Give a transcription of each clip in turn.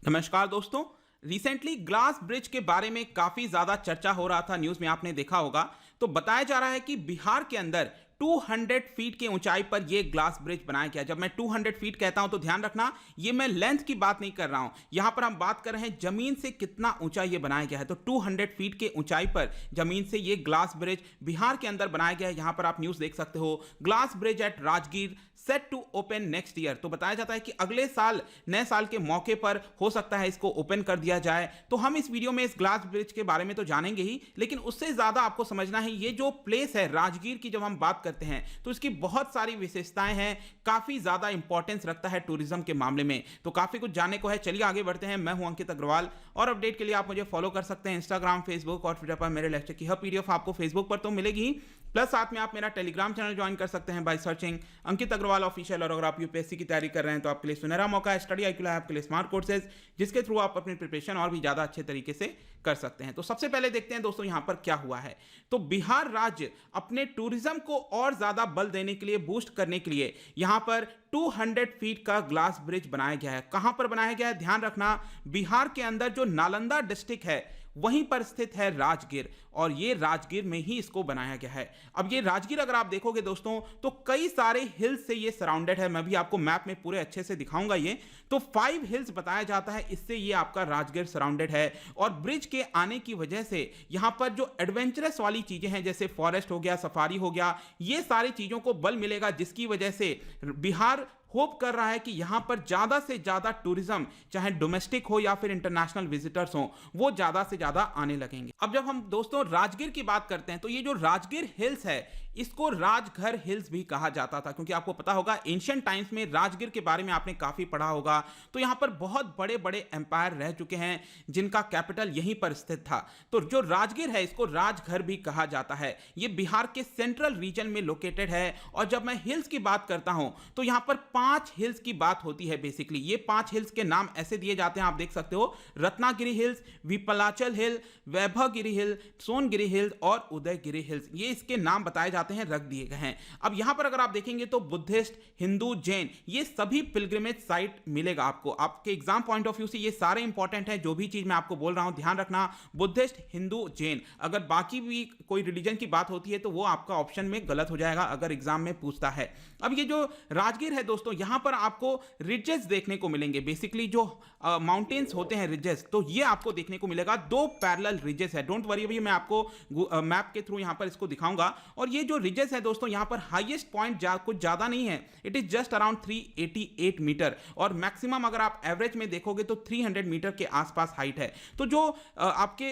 नमस्कार दोस्तों। Recently glass bridge के बारे में काफी ज्यादा चर्चा हो रहा था, न्यूज में आपने देखा होगा। तो बताया जा रहा है कि बिहार के अंदर 200 फीट की ऊंचाई पर यह ग्लास ब्रिज बनाया गया। जब मैं 200 फीट कहता हूं तो ध्यान रखना, ये मैं लेंथ की बात नहीं कर रहा हूं, यहां पर हम बात कर रहे हैं जमीन से कितना ऊंचा ये बनाया गया है। तो 200 फीट के ऊंचाई पर जमीन से यह ग्लास ब्रिज बिहार के अंदर बनाया गया है। यहां पर आप न्यूज देख सकते हो, glass bridge at Rajgir set to open next year. तो बताया जाता है कि अगले साल नए साल के मौके पर हो सकता है इसको ओपन कर दिया जाए। तो हम इस वीडियो में इस ग्लास ब्रिज के बारे में तो जानेंगे ही, लेकिन उससे ज्यादा आपको समझना है ये जो प्लेस है राजगीर की, जब हम बात करते हैं तो इसकी बहुत सारी विशेषताएं हैं, काफी ज्यादा इंपॉर्टेंस रखता है टूरिज्म के मामले में। तो काफी कुछ जानने को है, चलिए आगे बढ़ते हैं। मैं हूं अंकित अग्रवाल और अपडेट के लिए आप मुझे फॉलो कर सकते हैं इंस्टाग्राम, फेसबुक और ट्विटर पर। मेरे लेक्चर की हर पीडीएफ आपको फेसबुक पर तो मिलेगी, प्लस साथ में आप मेरा टेलीग्राम चैनल ज्वाइन कर सकते हैं by searching Ankit Agrawal official. और अगर आप यूपीएससी की तैयारी कर रहे हैं तो आपके लिए सुनहरा मौका है, स्टडी IQ है आपके लिए स्मार्ट कोर्सेज, जिसके थ्रू आप अपनी प्रिपरेशन और भी ज्यादा अच्छे तरीके से कर सकते हैं। तो सबसे पहले देखते हैं दोस्तों यहां पर क्या हुआ है। तो बिहार राज्य अपने टूरिज्म को और ज्यादा बल देने के लिए, बूस्ट करने के लिए यहां पर 200 फीट का ग्लास ब्रिज बनाया गया है। कहां पर बनाया गया है ध्यान रखना, बिहार के अंदर जो नालंदा डिस्ट्रिक्ट है वहीं पर स्थित है राजगीर, और ये राजगीर में ही इसको बनाया गया है। अब ये राजगीर अगर आप देखोगे दोस्तों तो कई सारे हिल्स से ये सराउंडेड है। मैं भी आपको मैप में पूरे अच्छे से दिखाऊंगा। ये तो 5 हिल्स बताया जाता है, इससे ये आपका राजगीर सराउंडेड है। और ब्रिज के आने की वजह से यहां पर जो एडवेंचरस वाली चीजें हैं, जैसे फॉरेस्ट हो गया, सफारी हो गया, ये सारी चीजों को बल मिलेगा, जिसकी वजह से बिहार होप कर रहा है कि यहां पर ज्यादा से ज्यादा टूरिज्म, चाहे डोमेस्टिक हो या फिर इंटरनेशनल विजिटर्स हो, वो ज्यादा से ज्यादा आने लगेंगे। अब जब हम दोस्तों राजगीर की बात करते हैं तो ये जो राजगीर हिल्स है इसको राजघर हिल्स भी कहा जाता था, क्योंकि आपको पता होगा एंशिएंट टाइम्स में राजगीर के बारे में आपने काफी पढ़ा होगा। तो यहां पर बहुत बड़े बड़े एम्पायर रह चुके हैं जिनका कैपिटल यहीं पर स्थित था। तो जो राजगीर है इसको राजघर भी कहा जाता है। यह बिहार के सेंट्रल रीजन में लोकेटेड है। और जब मैं हिल्स की बात करता हूं तो यहां पर 5 हिल्स की बात होती है। बेसिकली ये 5 हिल्स के नाम ऐसे दिए जाते हैं, आप देख सकते हो, रत्नागिरी हिल्स, विपलाचल हिल, वैभवगिरी हिल, सोनगिरी हिल्स और उदयगिरी हिल्स। ये इसके नाम बताए जाते हैं, रख दिए गए हैं। अब यहां पर अगर आप देखेंगे तो बुद्धिस्ट, हिंदू, जैन, ये सभी पिलग्रिमेज साइट मिलेगा आपको। आपके एग्जाम पॉइंट ऑफ व्यू से ये सारे इंपॉर्टेंट है, जो भी चीज मैं आपको बोल रहा हूं ध्यान रखना। बुद्धिस्ट, हिंदू, जैन, अगर बाकी भी कोई रिलीजन की बात होती है तो वो आपका ऑप्शन में गलत हो जाएगा अगर एग्जाम में पूछता है। अब ये जो राजगीर है दोस्तों, यहां पर आपको रिजेस देखने को मिलेंगे। बेसिकली जो माउंटेन्स होते हैं रिजेस, तो ये आपको देखने को मिलेगा। 2 पैरेलल रिजेस है। डोंट वरी, मैं आपको मैप के थ्रू यहां पर इसको दिखाऊंगा। और ये जो रिजेस है दोस्तों, यहां पर हाईएस्ट पॉइंट कुछ ज्यादा नहीं है, it is just around 388 metre, और मैक्सिमम अगर आप एवरेज में देखोगे तो 300 मीटर के आसपास हाइट है। तो जो आपके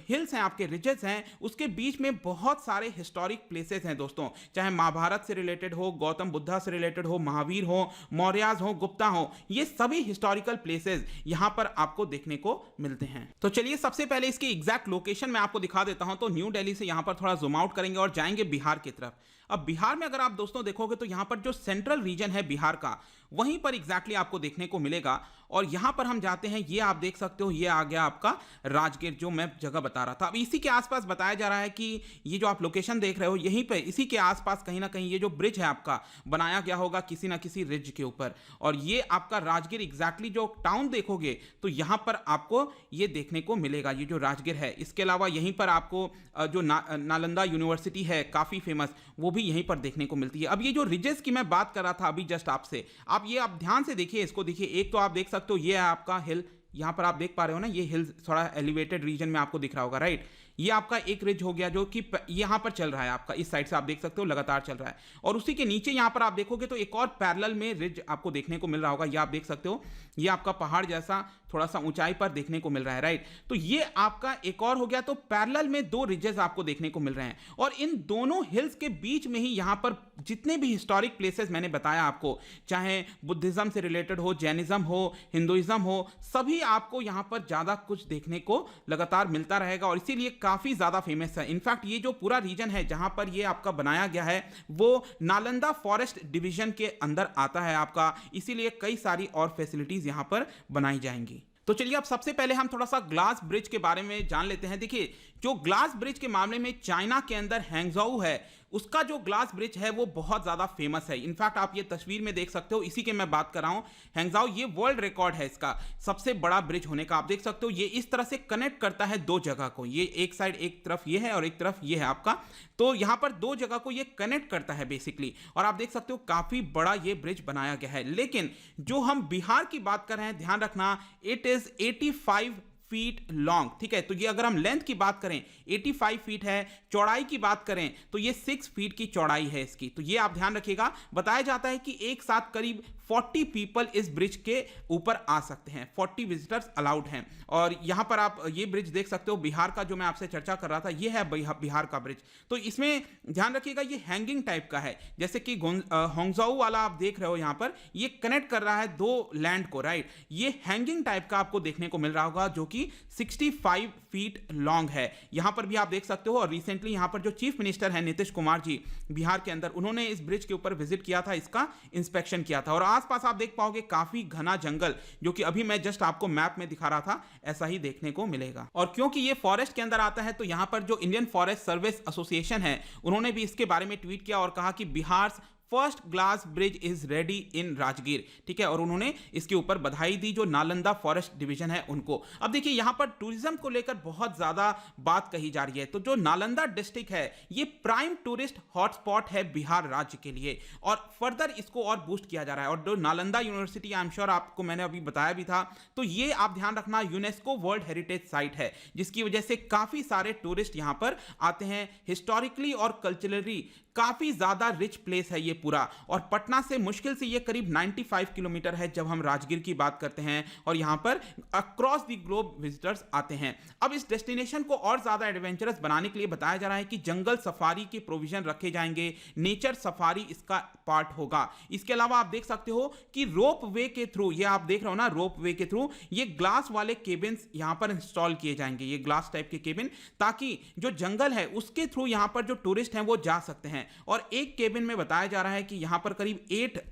हिल्स हैं, आपके रिजेस हैं, उसके बीच में बहुत सारे हिस्टोरिक प्लेसेस हैं दोस्तों, चाहे महाभारत से रिलेटेड हो, गौतम बुद्धा से रिलेटेड हो, महावीर हो, मौर्याज हो, गुप्ता हो, ये सभी हिस्टोरिकल प्लेसेस यहां पर आपको देखने को मिलते हैं। तो चलिए सबसे पहले इसकी एग्जैक्ट लोकेशन मैं आपको दिखा देता हूं। तो न्यू दिल्ली से यहां पर थोड़ा जूम आउट करेंगे और जाएंगे बिहार की तरफ। अब बिहार में अगर आप दोस्तों देखोगे तो यहां पर जो सेंट्रल रीजन है बिहार का, वहीं पर एग्जैक्टली आपको देखने को मिलेगा। और यहां पर हम जाते हैं, ये आप देख सकते हो, ये आ गया आपका राजगीर, जो मैं जगह बता रहा था। अब इसी के आसपास बताया जा रहा है कि ये जो आप लोकेशन देख रहे हो, यहीं पे इसी के आसपास कहीं ना कहीं ये जो ब्रिज है आपका बनाया गया होगा किसी ना किसी रिज के ऊपर। और ये आपका राजगीर एग्जैक्टली जो टाउन देखोगे तो यहां पर आपको ये देखने को मिलेगा, ये जो राजगीर है। इसके अलावा यहीं पर आपको जो नालंदा यूनिवर्सिटी है काफी फेमस, वो भी यहीं पर देखने को मिलती है। अब ये जो रिजेस की मैं बात कर रहा था अभी जस्ट आपसे, आप ध्यान से देखिए, इसको देखिए। एक तो आप देख सकते हो ये है आपका हिल, यहां पर आप देख पा रहे हो ना, ये हिल थोड़ा एलिवेटेड रीजन में आपको दिख रहा होगा, राइट। ये आपका एक रिज हो गया जो कि यहां पर चल रहा है आपका, इस साइड से आप देख सकते हो लगातार चल रहा है। और उसी के नीचे यहां पर आप देखोगे तो एक और पैरेलल में रिज आपको देखने को मिल रहा होगा, ये आप देख सकते हो, ये आपका पहाड़ जैसा थोड़ा सा ऊंचाई पर देखने को मिल रहा है, राइट। तो ये आपका एक और हो गया। तो पैरेलल में 2 रिजेस आपको देखने को मिल रहे हैं, और इन दोनों हिल्स के बीच में ही यहां पर जितने भी हिस्टोरिक प्लेसेस मैंने बताया आपको, चाहे बुद्धिज्म से रिलेटेड हो, जैनिज्म हो, हिंदुइज्म हो, सभी आपको यहां पर ज्यादा कुछ देखने को लगातार मिलता रहेगा। और इसीलिए काफी ज्यादा फेमस है। इनफैक्ट ये जो पूरा रीजन है जहां पर ये आपका बनाया गया है, वो नालंदा फॉरेस्ट डिवीजन के अंदर आता है आपका, इसीलिए कई सारी और फैसिलिटीज यहां पर बनाई जाएंगी। तो चलिए अब सबसे पहले हम थोड़ा सा ग्लास ब्रिज के बारे में जान लेते हैं। देखिए, जो ग्लास ब्रिज के मामले में चाइना के अंदर हैंगझाऊ है, उसका जो ग्लास ब्रिज है वो बहुत ज़्यादा फेमस है। इनफैक्ट आप ये तस्वीर में देख सकते हो, इसी के मैं बात कर रहा हूँ। हैंगजाओ ये वर्ल्ड रिकॉर्ड है इसका सबसे बड़ा ब्रिज होने का। आप देख सकते हो ये इस तरह से कनेक्ट करता है दो जगह को, ये एक साइड एक तरफ ये है और एक तरफ ये है आपका, तो यहाँ पर दो जगह को ये कनेक्ट करता है बेसिकली। और आप देख सकते हो काफ़ी बड़ा ये ब्रिज बनाया गया है। लेकिन जो हम बिहार की बात कर रहे हैं, ध्यान रखना, इट इज़ 85 फीट लॉन्ग, ठीक है। तो ये अगर हम लेंथ की बात करें 85 फीट है, चौड़ाई की बात करें तो ये 6 फीट की चौड़ाई है इसकी। तो ये आप ध्यान रखिएगा। बताया जाता है कि एक साथ करीब 40 पीपल इस ब्रिज के ऊपर आ सकते हैं, 40 विजिटर्स अलाउड हैं। और यहाँ पर आप ये ब्रिज देख सकते हो, बिहार का जो मैं आपसे चर्चा कर रहा था ये है बिहार का ब्रिज। तो इसमें ध्यान रखिएगा ये हैंगिंग टाइप का है, जैसे कि होंगजाऊ वाला आप देख रहे हो यहाँ पर, ये कनेक्ट कर रहा है दो लैंड को, राइट। ये हैंगिंग टाइप का आपको देखने को मिल रहा होगा जो कि 65 फीट लॉन्ग है। यहां पर भी आप देख सकते हो। और रिसेंटली यहां पर जो चीफ मिनिस्टर है नीतीश कुमार जी बिहार के अंदर, उन्होंने इस ब्रिज के ऊपर विजिट किया था, इसका इंस्पेक्शन किया था। और आसपास आप देख पाओगे काफी घना जंगल, जो कि अभी मैं जस्ट आपको मैप में दिखा रहा था, ऐसा ही देखने को मिलेगा। और क्योंकि ये फॉरेस्ट के अंदर आता है तो यहां पर जो इंडियन फॉरेस्ट सर्विस एसोसिएशन है, उन्होंने भी इसके बारे में ट्वीट किया और कहा कि Bihar first glass bridge is ready in Rajgir, ठीक है। और उन्होंने इसके ऊपर बधाई दी जो नालंदा फॉरेस्ट डिवीजन है उनको। अब देखिए यहां पर टूरिज्म को लेकर बहुत ज्यादा बात कही जा रही है। तो जो नालंदा डिस्ट्रिक्ट है ये प्राइम टूरिस्ट हॉटस्पॉट है बिहार राज्य के लिए, और फर्दर इसको और बूस्ट किया जा रहा है। और जो Nalanda university, I am sure आपको मैंने अभी बताया भी था, तो ये आप ध्यान रखना यूनेस्को वर्ल्ड हेरिटेज साइट है, जिसकी वजह से काफी सारे टूरिस्ट यहां पर आते हैं। हिस्टोरिकली और कल्चरली काफी ज्यादा रिच प्लेस है ये पूरा। और पटना से मुश्किल से ये करीब 95 किलोमीटर है जब हम राजगीर की बात करते हैं। और यहां पर अक्रॉस द ग्लोब विजिटर्स आते हैं। अब इस डेस्टिनेशन को और ज्यादा एडवेंचरस बनाने के लिए बताया जा रहा है कि जंगल सफारी के प्रोविजन रखे जाएंगे, नेचर सफारी इसका पार्ट होगा। इसके अलावा आप देख सकते हो कि रोप वे के थ्रू, ये आप देख रहे हो ना, रोप वे के थ्रू ये ग्लास वाले केबिन्स यहां पर इंस्टॉल किए जाएंगे, ये ग्लास टाइप के केबिन, ताकि जो जंगल है उसके थ्रू यहां पर जो टूरिस्ट हैं वो जा सकते हैं। और एक केबिन में बताया जा रहा है कि यहां पर करीब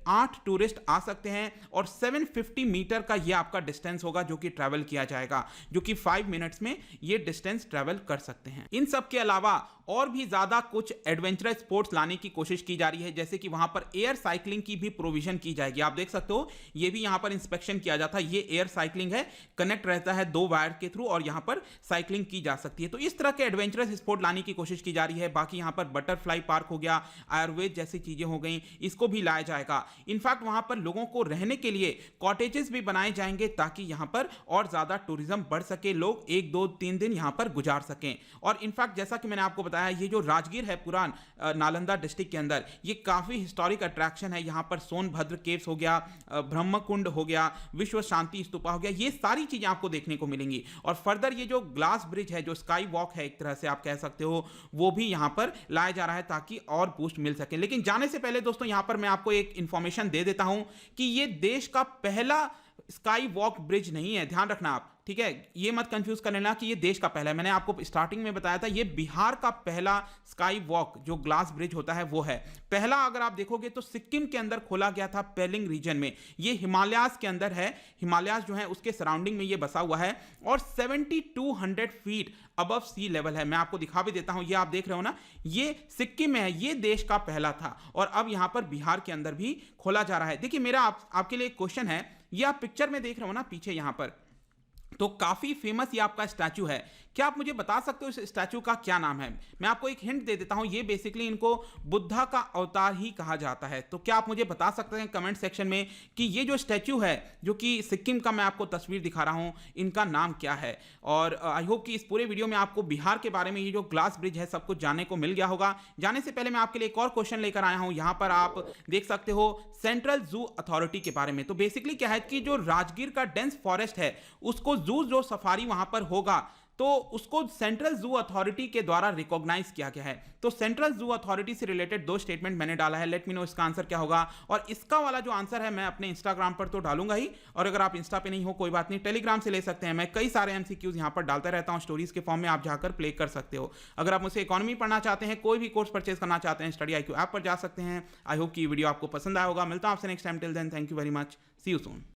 8 टूरिस्ट आ सकते हैं और 750 मीटर का यह आपका डिस्टेंस होगा जो कि ट्रैवल किया जाएगा, जो कि 5 मिनट्स में ये डिस्टेंस ट्रैवल कर सकते हैं। इन सब के अलावा और भी ज्यादा कुछ एडवेंचरस स्पोर्ट्स लाने की कोशिश की जा रही है, जैसे कि वहां पर एयर साइकिलिंग की भी प्रोविजन की जाएगी। आप देख सकते हो ये भी यहां पर इंस्पेक्शन किया जाता है। ये एयर साइकिलिंग है, कनेक्ट रहता है 2 वायर के थ्रू और यहां पर साइकिलिंग की जा सकती है। तो इस तरह के एडवेंचरस स्पोर्ट लाने की कोशिश की जा रही है। बाकी यहां पर बटरफ्लाई पार्क हो गया, आयुर्वेद जैसी चीजें हो गई, इसको भी लाया जाएगा। इनफैक्ट वहां पर लोगों को रहने के लिए कॉटेजेस भी बनाए जाएंगे ताकि यहां पर और ज्यादा टूरिज्म बढ़ सके, लोग 1, 2, 3 दिन यहां पर गुजार सकें। और इनफैक्ट जैसा कि मैंने आपको बताया, ये जो राजगीर है पूरा नालंदा डिस्ट्रिक्ट के अंदर, ये काफी हिस्टोरिक अट्रैक्शन है। यहां पर सोनभद्र केव्स हो गया, ब्रह्मकुंड हो गया, विश्व शांति स्तूपा हो गया, ये सारी चीजें आपको देखने को मिलेंगी। और फर्दर ये जो ग्लास ब्रिज है, जो स्काई वॉक है एक तरह से आप कह सकते हो, वो भी यहां पर लाया जा रहा है ताकि और बूस्ट मिल सके। लेकिन जाने से पहले दोस्तों यहां पर मैं आपको एक इंफॉर्मेशन दे देता हूं कि ये देश का पहला स्काई वॉक ब्रिज नहीं है, ध्यान रखना आप, ठीक है। ये मत कंफ्यूज कर लेना कि ये देश का पहला है। मैंने आपको स्टार्टिंग में बताया था ये बिहार का पहला स्काई वॉक जो ग्लास ब्रिज होता है वो है पहला। अगर आप देखोगे तो सिक्किम के अंदर खोला गया था, पेलिंग रीजन में। ये हिमालयाज के अंदर है, हिमालयाज जो है उसके सराउंडिंग में ये बसा हुआ है और 7200 फीट अबव सी लेवल है। मैं आपको दिखा भी देता हूं, ये आप देख रहे हो ना, ये सिक्किम में है, ये देश का पहला था और अब यहां पर बिहार के अंदर भी खोला जा रहा है। देखिए मेरा आपके लिए एक क्वेश्चन है, ये आप पिक्चर में देख रहे हो ना पीछे यहां पर, तो काफी फेमस ये आपका स्टैचू है। क्या आप मुझे बता सकते हो इस स्टैचू का क्या नाम है? मैं आपको एक हिंट दे देता हूं, ये बेसिकली इनको बुद्धा का अवतार ही कहा जाता है। तो क्या आप मुझे बता सकते हैं कमेंट सेक्शन में कि ये जो स्टैचू है जो कि सिक्किम का मैं आपको तस्वीर दिखा रहा हूं, इनका नाम क्या है? और आई होप कि इस पूरे वीडियो में आपको बिहार के बारे में, ये जो ग्लास ब्रिज है, सब कुछ जानने को मिल गया होगा। जाने से पहले मैं आपके लिए एक और क्वेश्चन लेकर आया हूं। यहां पर आप देख सकते हो सेंट्रल जू अथॉरिटी के बारे में। तो बेसिकली क्या है कि जो राजगीर का डेंस फॉरेस्ट है उसको जो सफारी वहां पर होगा तो उसको सेंट्रल जू अथॉरिटी के द्वारा रिकॉग्नाइज किया गया है। तो सेंट्रल जू अथॉरिटी से रिलेटेड 2 स्टेटमेंट मैंने डाला है, लेट मी नो इसका आंसर क्या होगा। और इसका वाला जो आंसर है मैं अपने इंस्टाग्राम पर तो डालूंगा ही, और अगर आप इंस्टा पे नहीं हो कोई बात नहीं, टेलीग्राम से ले सकते हैं। मैं कई सारे एमसीक्यूज यहां पर डालता रहता हूं स्टोरीज के फॉर्म में, आप जाकर प्ले कर सकते हो। अगर आप मुझसे इकोनॉमी पढ़ना चाहते हैं, कोई भी कोर्स परचेज करना चाहते हैं, स्टडी IQ ऐप पर जा सकते हैं। आई होप कि वीडियो आपको पसंद आया होगा। मिलता हूं आपसे next time, till then thank you very much, see you soon.